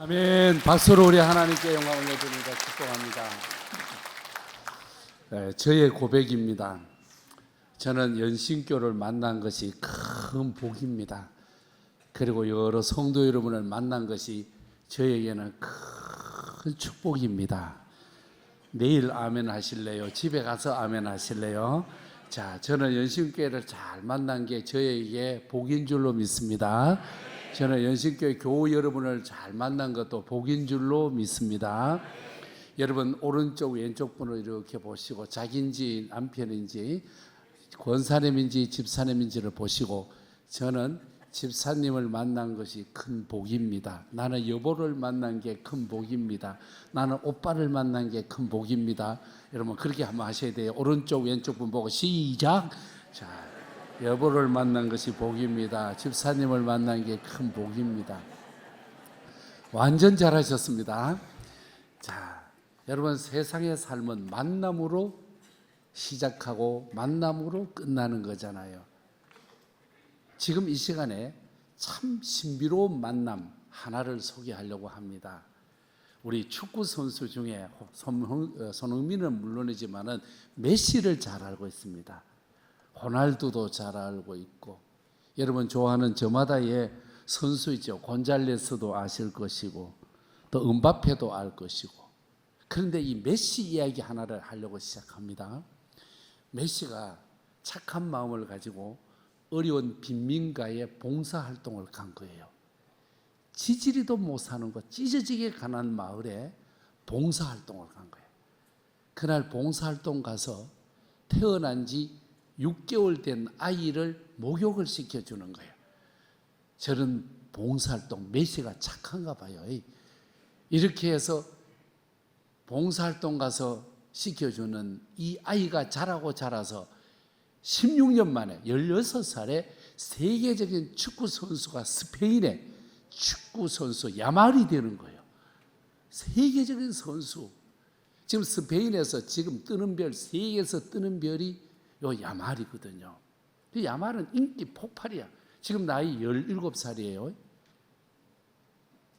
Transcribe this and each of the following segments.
아멘. 박수로 우리 하나님께 영광 올려드립니다. 축복합니다. 저의 고백입니다. 저는 연신교를 만난 것이 큰 복입니다. 그리고 여러 성도 여러분을 만난 것이 저에게는 큰 축복입니다. 내일 아멘 하실래요? 집에 가서 아멘 하실래요? 자, 저는 연신교회를 잘 만난 게 저에게 복인 줄로 믿습니다. 저는 연신교회 교우 여러분을 잘 만난 것도 복인 줄로 믿습니다. 여러분 오른쪽 왼쪽 분을 이렇게 보시고 자기인지 남편인지 권사님인지 집사님인지를 보시고, 저는 집사님을 만난 것이 큰 복입니다. 나는 여보를 만난 게 큰 복입니다. 나는 오빠를 만난 게 큰 복입니다. 여러분 그렇게 한번 하셔야 돼요. 오른쪽 왼쪽 분 보고 시작. 자, 여보를 만난 것이 복입니다. 집사님을 만난 게 큰 복입니다. 완전 잘하셨습니다. 자, 여러분 세상의 삶은 만남으로 시작하고 만남으로 끝나는 거잖아요. 지금 이 시간에 참 신비로운 만남 하나를 소개하려고 합니다. 우리 축구 선수 중에 손흥민은 물론이지만은 메시를 잘 알고 있습니다. 호날두도 잘 알고 있고, 여러분 좋아하는 저마다의 선수 있죠. 곤잘레스도 아실 것이고 또 음바페도 알 것이고. 그런데 이 메시 이야기 하나를 하려고 시작합니다. 메시가 착한 마음을 가지고 어려운 빈민가에 봉사활동을 간 거예요. 지지리도 못 사는 곳, 찢어지게 가난 마을에 봉사활동을 간 거예요. 그날 봉사활동 가서 태어난 지 6개월 된 아이를 목욕을 시켜주는 거예요. 저는 봉사활동, 메시가 착한가 봐요. 이렇게 해서 봉사활동 가서 시켜주는 이 아이가 자라서 16년 만에 16살에 세계적인 축구 선수가 스페인의 축구 선수 야말이 되는 거예요. 세계적인 선수. 지금 스페인에서 지금 뜨는 별, 세계에서 뜨는 별이 요 야말이거든요. 그 야말은 인기 폭발이야. 지금 나이 17살이에요.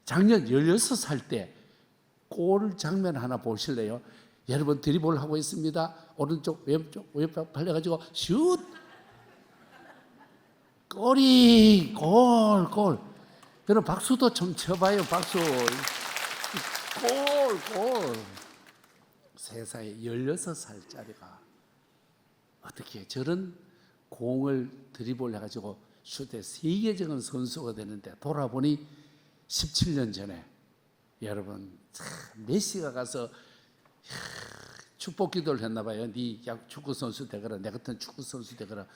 작년 16살 때 골 장면 하나 보실래요? 여러분 드리블 하고 있습니다. 오른쪽 왼쪽 발려가지고 슛! 골이 골. 여러분 박수도 좀 쳐봐요. 박수. 골. 세상에 16살짜리가 어떻게 저런 공을 드리블 해가지고 슛에 세계적인 선수가 되는데, 돌아보니 17년 전에 여러분 메시가 가서 축복 기도를 했나 봐요. 네 축구 선수 되거라, 내 같은 축구 선수 되거라.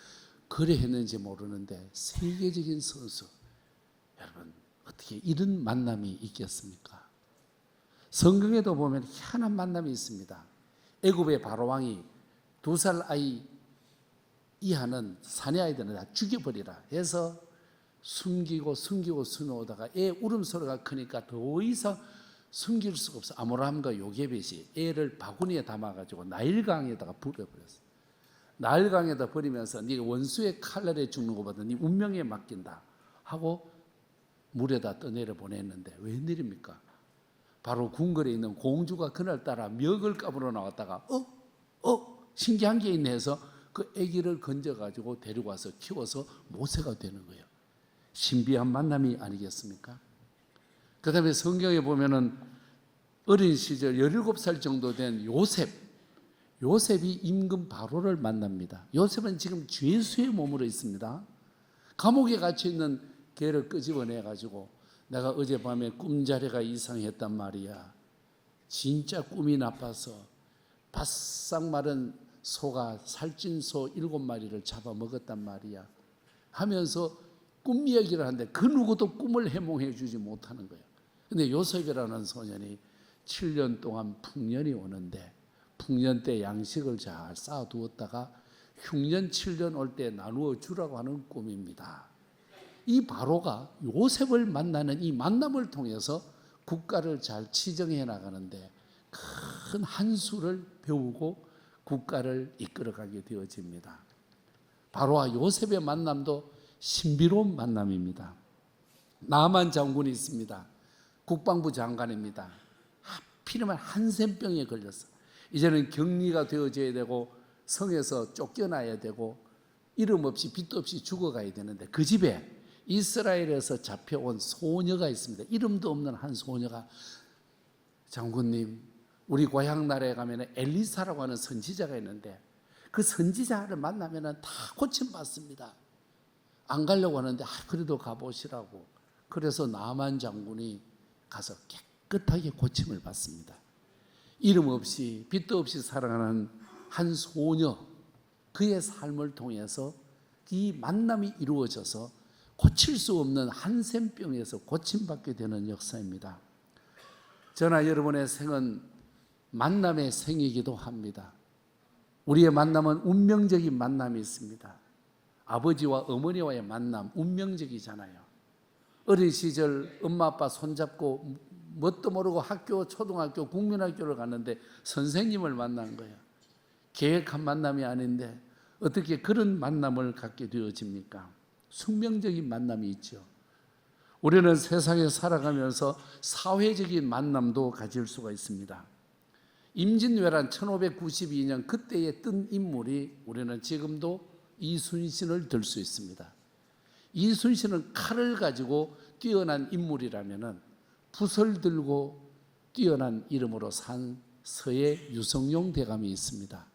그래 했는지 모르는데 세계적인 선수. 여러분 어떻게 이런 만남이 있겠습니까? 성경에도 보면 희한한 만남이 있습니다. 애굽의 바로왕이 2살 아이 이하는 사내 아이들은 다 죽여버리라 해서 숨기고 숨어오다가 애 울음소리가 크니까 더 이상 숨길 수가 없어. 아므람과 요게벳이 애를 바구니에 담아가지고 나일강에다가 버려버렸어. 나일강에다 버리면서 네가 원수의 칼날에 죽는 것보다 네 운명에 맡긴다 하고 물에다 떠내려 보냈는데, 웬일입니까? 바로 궁궐에 있는 공주가 그날따라 멱을 까불어 나왔다가 신기한 게 있네 해서 그 아기를 건져가지고 데리고 와서 키워서 모세가 되는 거예요. 신비한 만남이 아니겠습니까? 그 다음에 성경에 보면은 어린 시절 17살 정도 된 요셉이 임금 바로를 만납니다. 요셉은 지금 죄수에 머물러 있습니다. 감옥에 갇혀있는 걔를 끄집어내가지고 내가 어젯밤에 꿈자리가 이상했단 말이야. 진짜 꿈이 나빠서 바싹 마른 소가 살찐 소 7마리를 잡아먹었단 말이야 하면서 꿈 이야기를 하는데 그 누구도 꿈을 해몽해 주지 못하는 거예요. 근데 요셉이라는 소년이 7년 동안 풍년이 오는데 풍년 때 양식을 잘 쌓아두었다가 흉년 7년 올 때 나누어 주라고 하는 꿈입니다. 이 바로가 요셉을 만나는 이 만남을 통해서 국가를 잘 치정해 나가는데 큰 한 수를 배우고 국가를 이끌어가게 되어집니다. 바로와 요셉의 만남도 신비로운 만남입니다. 나만 장군이 있습니다. 국방부 장관입니다. 하필이면 한센병에 걸렸어. 이제는 격리가 되어져야 되고 성에서 쫓겨나야 되고 이름 없이 빚도 없이 죽어가야 되는데 그 집에 이스라엘에서 잡혀온 소녀가 있습니다. 이름도 없는 한 소녀가 장군님, 우리 고향 나라에 가면 엘리사라고 하는 선지자가 있는데 그 선지자를 만나면 다 고침받습니다. 안 가려고 하는데 그래도 가보시라고. 그래서 나만 장군이 가서 깨끗하게 고침을 받습니다. 이름 없이 빚도 없이 살아가는 한 소녀, 그의 삶을 통해서 이 만남이 이루어져서 고칠 수 없는 한센병에서 고침받게 되는 역사입니다. 저나 여러분의 생은 만남의 생이기도 합니다. 우리의 만남은 운명적인 만남이 있습니다. 아버지와 어머니와의 만남, 운명적이잖아요. 어린 시절 엄마 아빠 손잡고 뭣도 모르고 학교, 초등학교, 국민학교를 갔는데 선생님을 만난 거예요. 계획한 만남이 아닌데 어떻게 그런 만남을 갖게 되어집니까? 숙명적인 만남이 있죠. 우리는 세상에 살아가면서 사회적인 만남도 가질 수가 있습니다. 임진왜란 1592년 그때에 뜬 인물이 우리는 지금도 이순신을 들 수 있습니다. 이순신은 칼을 가지고 뛰어난 인물이라면 붓을 들고 뛰어난 이름으로 산 서해 유성룡 대감이 있습니다.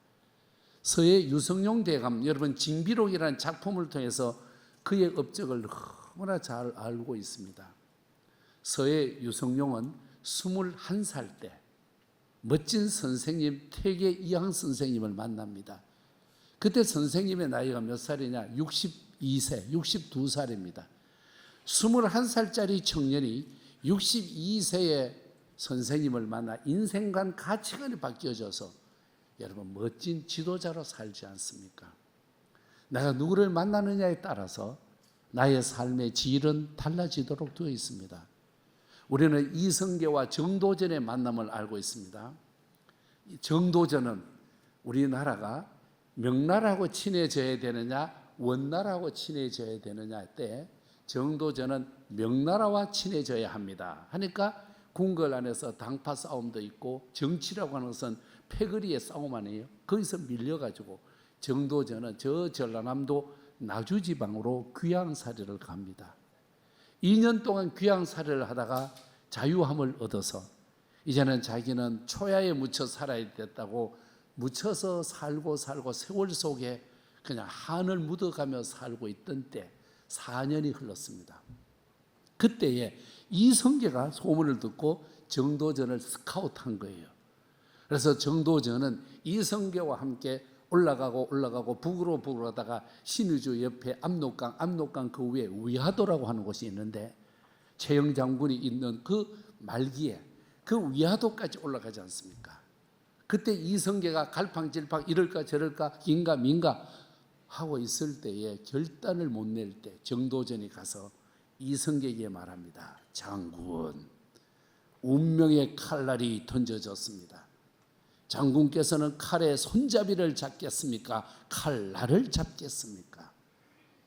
서해 유성룡 대감, 여러분 징비록이라는 작품을 통해서 그의 업적을 너무나 잘 알고 있습니다. 서해 유성룡은 21살 때 멋진 선생님 태계 이항 선생님을 만납니다. 그때 선생님의 나이가 몇 살이냐? 62세, 62살입니다. 21살짜리 청년이 62세의 선생님을 만나 인생관 가치관이 바뀌어져서 여러분 멋진 지도자로 살지 않습니까? 내가 누구를 만나느냐에 따라서 나의 삶의 질은 달라지도록 되어 있습니다. 우리는 이성계와 정도전의 만남을 알고 있습니다. 정도전은 우리나라가 명나라하고 친해져야 되느냐 원나라하고 친해져야 되느냐 때 정도전은 명나라와 친해져야 합니다. 하니까 궁궐 안에서 당파 싸움도 있고 정치라고 하는 것은 패거리의 싸움 아니에요. 거기서 밀려가지고 정도전은 저 전라남도 나주지방으로 귀양살이를 갑니다. 2년 동안 귀양살이를 하다가 자유함을 얻어서 이제는 자기는 초야에 묻혀 살아야 됐다고 묻혀서 살고 세월 속에 그냥 한을 묻어가며 살고 있던 때 4년이 흘렀습니다. 그때에 이성계가 소문을 듣고 정도전을 스카우트한 거예요. 그래서 정도전은 이성계와 함께 올라가고 북으로 가다가 신의주 옆에 압록강 그 위에 위화도라고 하는 곳이 있는데 최영 장군이 있는 그 말기에 그 위화도까지 올라가지 않습니까? 그때 이성계가 갈팡질팡 이럴까 저럴까 긴가 민가 하고 있을 때에 결단을 못 낼 때 정도전이 가서 이성계에게 말합니다. 장군, 운명의 칼날이 던져졌습니다. 장군께서는 칼의 손잡이를 잡겠습니까? 칼날을 잡겠습니까?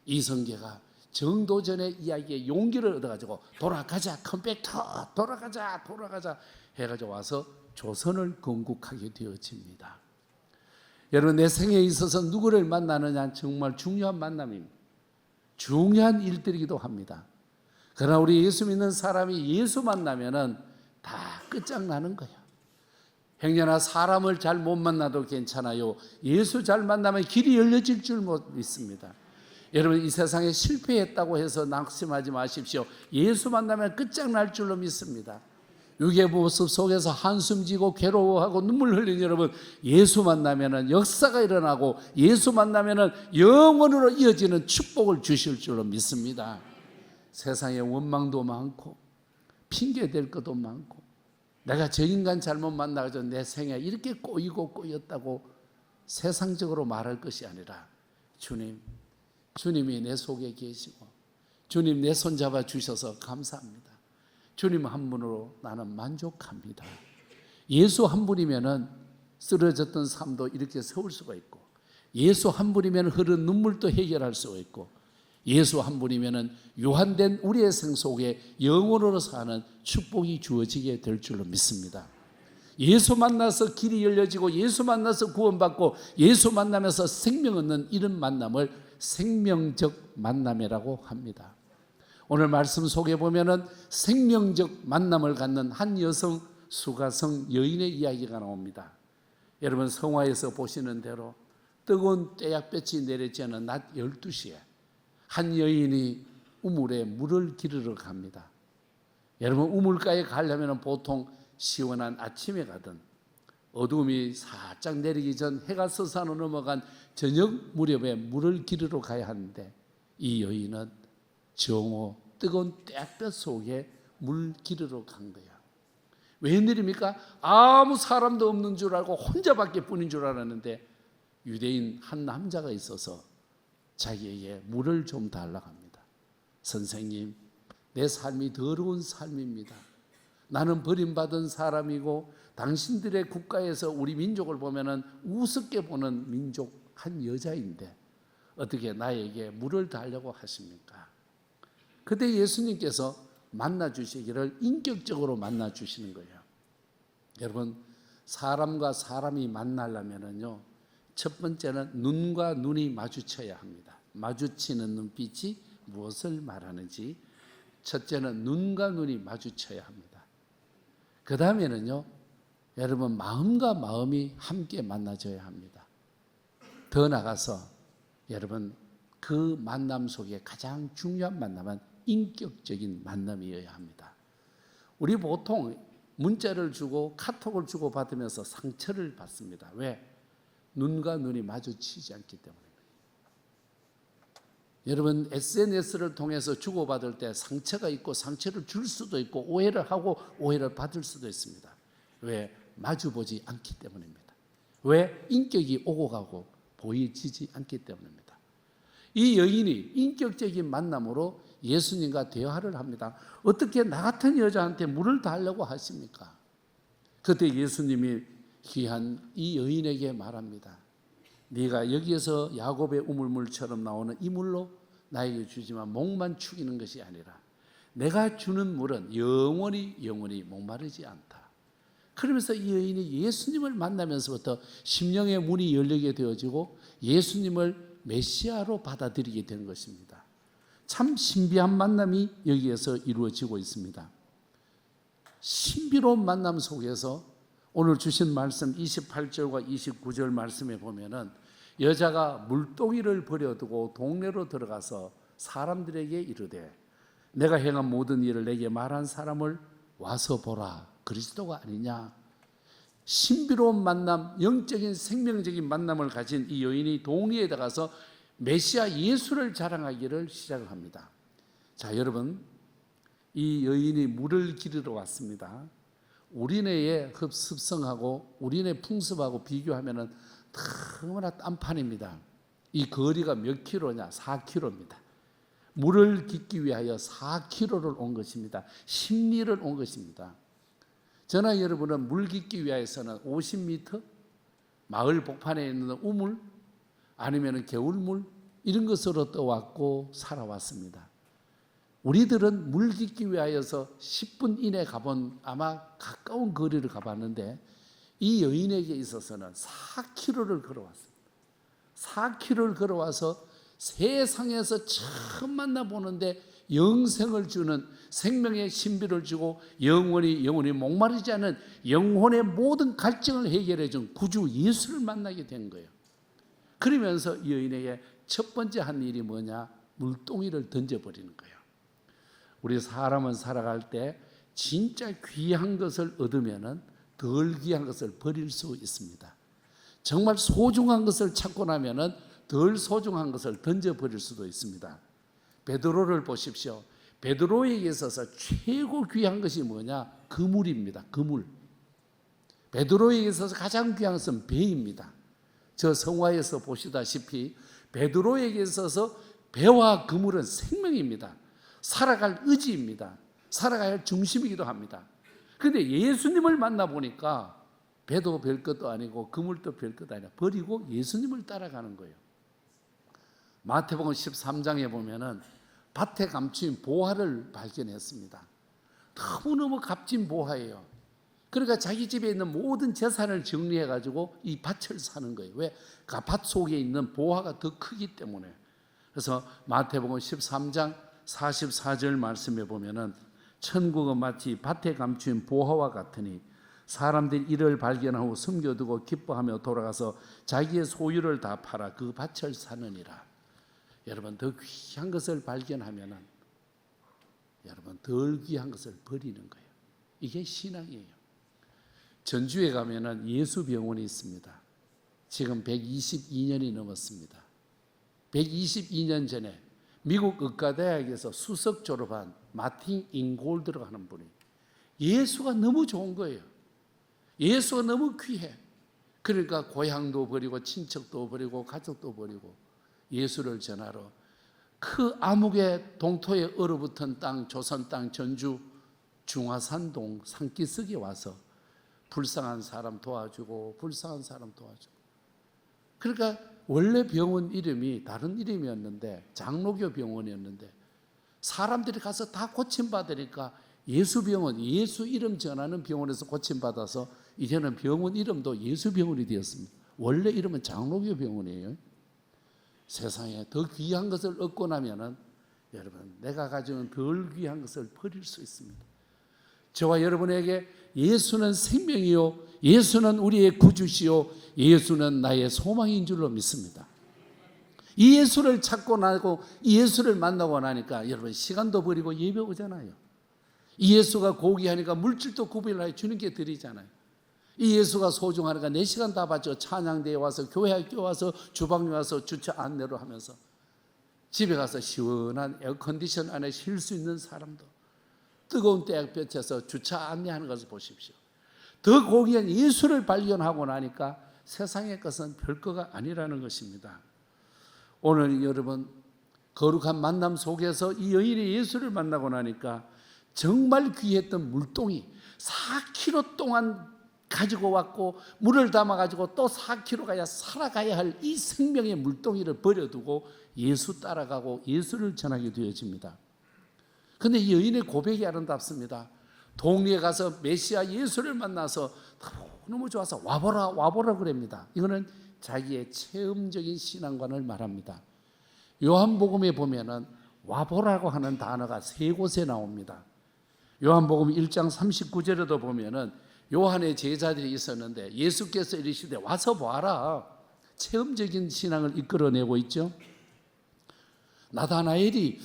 이성계가 정도전의 이야기에 용기를 얻어가지고 돌아가자 컴백터 돌아가자 해가지고 와서 조선을 건국하게 되어집니다. 여러분 내 생에 있어서 누구를 만나느냐 정말 중요한 만남입니다. 중요한 일들이기도 합니다. 그러나 우리 예수 믿는 사람이 예수 만나면은 다 끝장나는 거예요. 행여나 사람을 잘 못 만나도 괜찮아요. 예수 잘 만나면 길이 열려질 줄 믿습니다. 여러분 이 세상에 실패했다고 해서 낙심하지 마십시오. 예수 만나면 끝장날 줄로 믿습니다. 육의 모습 속에서 한숨 지고 괴로워하고 눈물 흘린 여러분 예수 만나면 역사가 일어나고 예수 만나면 영원으로 이어지는 축복을 주실 줄로 믿습니다. 세상에 원망도 많고 핑계댈 것도 많고 내가 저 인간 잘못 만나가지고 내 생에 이렇게 꼬였다고 세상적으로 말할 것이 아니라 주님이 내 속에 계시고 주님 내 손 잡아 주셔서 감사합니다. 주님 한 분으로 나는 만족합니다. 예수 한 분이면 쓰러졌던 삶도 이렇게 세울 수가 있고 예수 한 분이면 흐른 눈물도 해결할 수가 있고 예수 한 분이면은 요한된 우리의 생 속에 영원으로 사는 축복이 주어지게 될 줄로 믿습니다. 예수 만나서 길이 열려지고 예수 만나서 구원받고 예수 만나면서 생명 얻는 이런 만남을 생명적 만남이라고 합니다. 오늘 말씀 속에 보면은 생명적 만남을 갖는 한 여성 수가성 여인의 이야기가 나옵니다. 여러분 성화에서 보시는 대로 뜨거운 떼약볕이 내리쬐는 낮 12시에 한 여인이 우물에 물을 기르러 갑니다. 여러분 우물가에 가려면 보통 시원한 아침에 가든 어둠이 살짝 내리기 전 해가 서산으로 넘어간 저녁 무렵에 물을 기르러 가야 하는데 이 여인은 정오 뜨거운 떼약볕 속에 물 기르러 간 거예요. 웬일입니까? 아무 사람도 없는 줄 알고 혼자밖에 뿐인 줄 알았는데 유대인 한 남자가 있어서 자기에게 물을 좀 달라고 합니다. 선생님, 내 삶이 더러운 삶입니다. 나는 버림받은 사람이고 당신들의 국가에서 우리 민족을 보면은 우습게 보는 민족 한 여자인데 어떻게 나에게 물을 달라고 하십니까? 그때 예수님께서 만나 주시기를 인격적으로 만나 주시는 거예요. 여러분 사람과 사람이 만나려면은요 첫 번째는 눈과 눈이 마주쳐야 합니다. 마주치는 눈빛이 무엇을 말하는지 첫째는 눈과 눈이 마주쳐야 합니다. 그 다음에는요 여러분 마음과 마음이 함께 만나져야 합니다. 더 나가서 여러분 그 만남 속에 가장 중요한 만남은 인격적인 만남이어야 합니다. 우리 보통 문자를 주고 카톡을 주고 받으면서 상처를 받습니다. 왜? 눈과 눈이 마주치지 않기 때문입니다. 여러분 SNS를 통해서 주고받을 때 상처가 있고 상처를 줄 수도 있고 오해를 하고 오해를 받을 수도 있습니다. 왜? 마주보지 않기 때문입니다. 왜? 인격이 오고 가고 보이지지 않기 때문입니다. 이 여인이 인격적인 만남으로 예수님과 대화를 합니다. 어떻게 나 같은 여자한테 물을 달라고 하십니까? 그때 예수님이 귀한 이 여인에게 말합니다. 네가 여기에서 야곱의 우물물처럼 나오는 이 물로 나에게 주지만 목만 축이는 것이 아니라 내가 주는 물은 영원히 목마르지 않다. 그러면서 이 여인이 예수님을 만나면서부터 심령의 문이 열리게 되어지고 예수님을 메시아로 받아들이게 된 것입니다. 참 신비한 만남이 여기에서 이루어지고 있습니다. 신비로운 만남 속에서 오늘 주신 말씀 28절과 29절 말씀에 보면은 여자가 물동이를 버려두고 동네로 들어가서 사람들에게 이르되 내가 행한 모든 일을 내게 말한 사람을 와서 보라. 그리스도가 아니냐. 신비로운 만남, 영적인 생명적인 만남을 가진 이 여인이 동리에 들어가서 메시아 예수를 자랑하기를 시작을 합니다. 자, 여러분, 이 여인이 물을 기르러 왔습니다. 우리네의 습성하고 우리네 풍습하고 비교하면은 너무나 딴판입니다. 이 거리가 몇 킬로냐? 4킬로입니다. 물을 깃기 위하여 4킬로를 온 것입니다. 10리를 온 것입니다. 저나 여러분은 물 깃기 위하여서는 50m 마을 복판에 있는 우물 아니면 겨울물 이런 것으로 떠왔고 살아왔습니다. 우리들은 물 깃기 위하여서 10분 이내 가본 아마 가까운 거리를 가봤는데 이 여인에게 있어서는 4km를 걸어왔습니다. 4km를 걸어와서 세상에서 처음 만나보는데 영생을 주는 생명의 신비를 주고 영원히 목마르지 않은 영혼의 모든 갈증을 해결해 준 구주 예수를 만나게 된 거예요. 그러면서 이 여인에게 첫 번째 한 일이 뭐냐? 물동이를 던져버리는 거예요. 우리 사람은 살아갈 때 진짜 귀한 것을 얻으면은 덜 귀한 것을 버릴 수 있습니다. 정말 소중한 것을 찾고 나면은 덜 소중한 것을 던져버릴 수도 있습니다. 베드로를 보십시오. 베드로에게 있어서 최고 귀한 것이 뭐냐? 그물입니다. 그물. 베드로에게 있어서 가장 귀한 것은 배입니다. 저 성화에서 보시다시피 베드로에게 있어서 배와 그물은 생명입니다. 살아갈 의지입니다. 살아갈 중심이기도 합니다. 그런데 예수님을 만나보니까 배도 별것도 아니고 그물도 별것도 아니라 버리고 예수님을 따라가는 거예요. 마태복음 13장에 보면은 밭에 감추인 보화를 발견했습니다. 너무너무 값진 보화예요. 그러니까 자기 집에 있는 모든 재산을 정리해 가지고 이 밭을 사는 거예요. 왜? 그 밭 속에 있는 보화가 더 크기 때문에. 그래서 마태복음 13장 44절 말씀에 보면은 천국은 마치 밭에 감추인 보화와 같으니 사람들이 이를 발견하고 숨겨두고 기뻐하며 돌아가서 자기의 소유를 다 팔아 그 밭을 사느니라. 여러분, 더 귀한 것을 발견하면은 여러분, 덜 귀한 것을 버리는 거예요. 이게 신앙이에요. 전주에 가면은 예수병원이 있습니다. 지금 122년이 넘었습니다. 122년 전에 미국 의과대학에서 수석 졸업한 마틴 잉골드라고 하는 분이 예수가 너무 좋은 거예요. 예수가 너무 귀해. 그러니까 고향도 버리고 친척도 버리고 가족도 버리고 예수를 전하러 그 암흑의 동토에 얼어붙은 땅, 조선 땅 전주 중화산동 산기슭에 와서 불쌍한 사람 도와주고 불쌍한 사람 도와주고. 그러니까 원래 병원 이름이 다른 이름이었는데 장로교 병원이었는데 사람들이 가서 다 고침받으니까 예수병원, 예수 이름 전하는 병원에서 고침받아서 이제는 병원 이름도 예수병원이 되었습니다. 원래 이름은 장로교 병원이에요. 세상에 더 귀한 것을 얻고 나면은 여러분, 내가 가지고 덜 귀한 것을 버릴 수 있습니다. 저와 여러분에게 예수는 생명이요, 예수는 우리의 구주시요, 예수는 나의 소망인 줄로 믿습니다. 이 예수를 찾고 나고 이 예수를 만나고 나니까 여러분 시간도 버리고 예배 오잖아요. 이 예수가 고귀하니까 물질도 구별하여 주님께 드리잖아요. 이 예수가 소중하니까 4시간 다 바쳐 찬양대에 와서 교회 학교 와서 주방에 와서 주차 안내로 하면서 집에 가서 시원한 에어컨디션 안에 쉴 수 있는 사람도 뜨거운 떼약볕에서 주차 안내하는 것을 보십시오. 더 고귀한 예수를 발견하고 나니까 세상의 것은 별거가 아니라는 것입니다. 오늘 여러분 거룩한 만남 속에서 이 여인이 예수를 만나고 나니까 정말 귀했던 물동이 4km 동안 가지고 왔고 물을 담아가지고 또 4km 가야 살아가야 할 이 생명의 물동이를 버려두고 예수 따라가고 예수를 전하게 되어집니다. 그런데 이 여인의 고백이 아름답습니다. 동리에 가서 메시아 예수를 만나서 너무 좋아서 와보라 와보라 그럽니다. 이거는 자기의 체험적인 신앙관을 말합니다. 요한복음에 보면은 와보라고 하는 단어가 3곳에 나옵니다. 요한복음 1장 39절에도 보면은 요한의 제자들이 있었는데 예수께서 이르시되 와서 봐라. 체험적인 신앙을 이끌어내고 있죠. 나다나엘이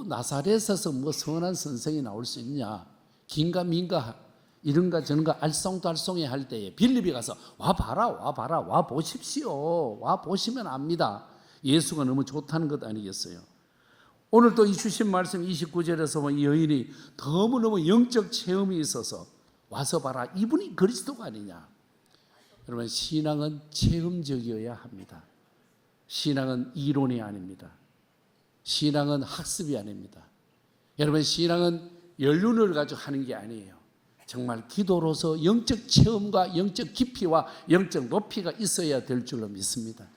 나사렛에서 선한 선생이 나올 수 있냐, 긴가 민가 이런가 저런가 알쏭달쏭해 할 때에 빌립이 가서 와봐라 와봐라 와보십시오, 와보시면 압니다. 예수가 너무 좋다는 것 아니겠어요? 오늘 또 이 주신 말씀 29절에서 보면 이 여인이 너무너무 영적 체험이 있어서 와서 봐라, 이분이 그리스도가 아니냐. 여러분, 신앙은 체험적이어야 합니다. 신앙은 이론이 아닙니다. 신앙은 학습이 아닙니다. 여러분, 신앙은 연륜을 가지고 하는 게 아니에요. 정말 기도로서 영적 체험과 영적 깊이와 영적 높이가 있어야 될 줄로 믿습니다.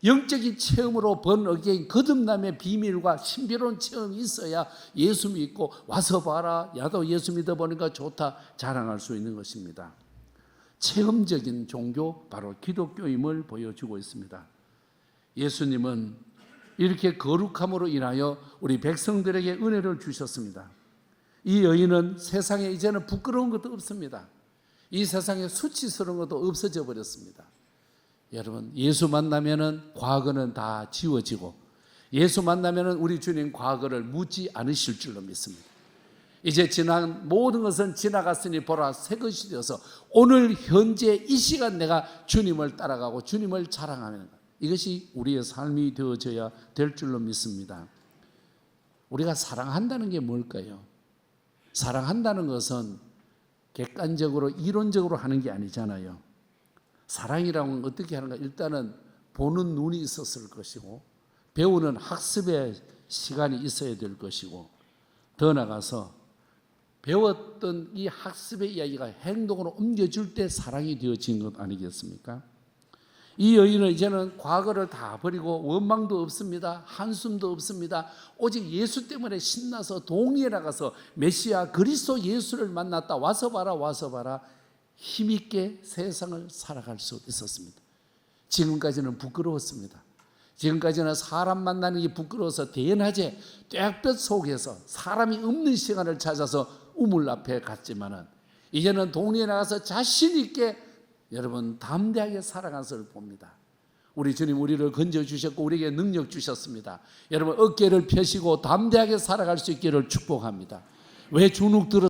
영적인 체험으로 번어게인 거듭남의 비밀과 신비로운 체험이 있어야 예수 믿고 와서 봐라, 야도 예수 믿어보니까 좋다 자랑할 수 있는 것입니다. 체험적인 종교, 바로 기독교임을 보여주고 있습니다. 예수님은 이렇게 거룩함으로 인하여 우리 백성들에게 은혜를 주셨습니다. 이 여인은 세상에 이제는 부끄러운 것도 없습니다. 이 세상에 수치스러운 것도 없어져 버렸습니다. 여러분, 예수 만나면은 과거는 다 지워지고 예수 만나면은 우리 주님 과거를 묻지 않으실 줄로 믿습니다. 이제 지난 모든 것은 지나갔으니 보라 새 것이 되어서 오늘 현재 이 시간 내가 주님을 따라가고 주님을 자랑하는 것, 이것이 우리의 삶이 되어져야 될 줄로 믿습니다. 우리가 사랑한다는 게 뭘까요? 사랑한다는 것은 객관적으로 이론적으로 하는 게 아니잖아요. 사랑이라는 건 어떻게 하는가? 일단은 보는 눈이 있었을 것이고 배우는 학습의 시간이 있어야 될 것이고 더 나아가서 배웠던 이 학습의 이야기가 행동으로 옮겨줄 때 사랑이 되어진 것 아니겠습니까? 이 여인은 이제는 과거를 다 버리고 원망도 없습니다. 한숨도 없습니다. 오직 예수 때문에 신나서 동리에 나가서 메시아 그리스도 예수를 만났다. 와서 봐라, 와서 봐라. 힘있게 세상을 살아갈 수 있었습니다. 지금까지는 부끄러웠습니다. 지금까지는 사람 만나는 게 부끄러워서 대낮에 뙤볕 속에서 사람이 없는 시간을 찾아서 우물 앞에 갔지만은 이제는 동리에 나가서 자신 있게 여러분 담대하게 살아간 것을 봅니다. 우리 주님 우리를 건져주셨고 우리에게 능력 주셨습니다. 여러분 어깨를 펴시고 담대하게 살아갈 수 있기를 축복합니다. 왜 주눅 들어